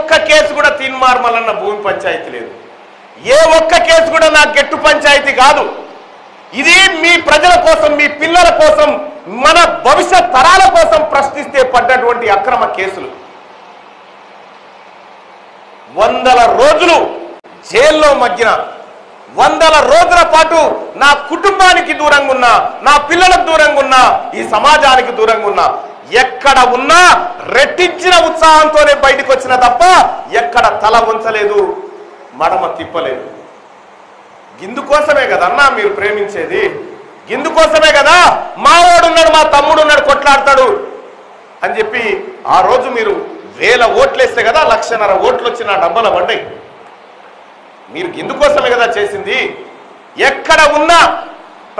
ఒక్క కేసు కూడా తీన్మార్మలన్న భూమి పంచాయతీ లేదు. ఏ ఒక్క కేసు కూడా నా గెట్టు పంచాయతీ కాదు. ఇది మీ ప్రజల కోసం, మీ పిల్లల కోసం, మన భవిష్యత్ తరాల కోసం ప్రశ్నిస్తే పడ్డటువంటి అక్రమ కేసులు. 100 రోజులు జైల్లో మగ్గిన, 100 రోజుల పాటు నా కుటుంబానికి దూరంగా ఉన్నా, నా పిల్లలకు దూరంగా ఉన్నా, ఈ సమాజానికి దూరంగా ఉన్నా, ఎక్కడ ఉన్నా రెట్టించిన ఉత్సాహంతోనే బయటకు వచ్చిన తప్ప ఎక్కడ తల వంచలేదు, మడమ తిప్పలేదు. ఇందుకోసమే కదన్నా మీరు ప్రేమించేది, ఇందుకోసమే కదా మా వాడున్నాడు, మా తమ్ముడు ఉన్నాడు, కొట్లాడతాడు అని చెప్పి ఆ రోజు మీరు 1000 ఓట్లేస్తే కదా 1,50,000 ఓట్లు వచ్చి నా డబ్బల పడ్డాయి. మీరు ఇందుకోసమే కదా చేసింది. ఎక్కడ ఉన్నా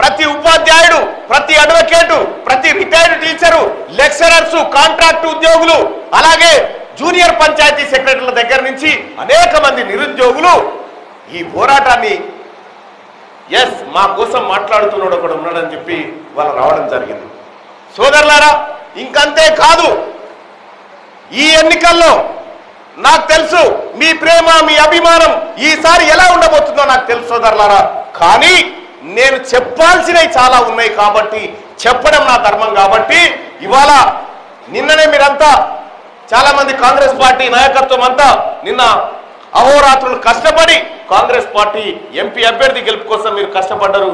ప్రతి ఉపాధ్యాయుడు, ప్రతి అడ్వకేటు, ప్రతి రిటైర్డ్ టీచరు, లెక్చరర్స్, కాంట్రాక్ట్ ఉద్యోగులు, అలాగే జూనియర్ పంచాయతీ సెక్రటరీల దగ్గర నుంచి అనేక మంది నిరుద్యోగులు ఈ పోరాటాన్ని మా కోసం మాట్లాడుతున్నాడు ఒకడు ఉన్నాడని చెప్పి వాళ్ళు రావడం జరిగింది. సోదరులారా, ఇంకంతే కాదు, ఈ ఎన్నికల్లో నాకు తెలుసు మీ ప్రేమ, మీ అభిమానం ఈసారి ఎలా ఉండబోతుందో నాకు తెలుసు సోదరులారా. కానీ నేను చెప్పాల్సినవి చాలా ఉన్నాయి కాబట్టి, చెప్పడం నా ధర్మం కాబట్టి, ఇవాళ నిన్ననే మీరంతా చాలా మంది కాంగ్రెస్ పార్టీ నాయకత్వం అంతా నిన్న అహోరాత్రులు కష్టపడి కాంగ్రెస్ పార్టీ ఎంపీ అభ్యర్థి గెలుపు కోసం మీరు కష్టపడ్డారు.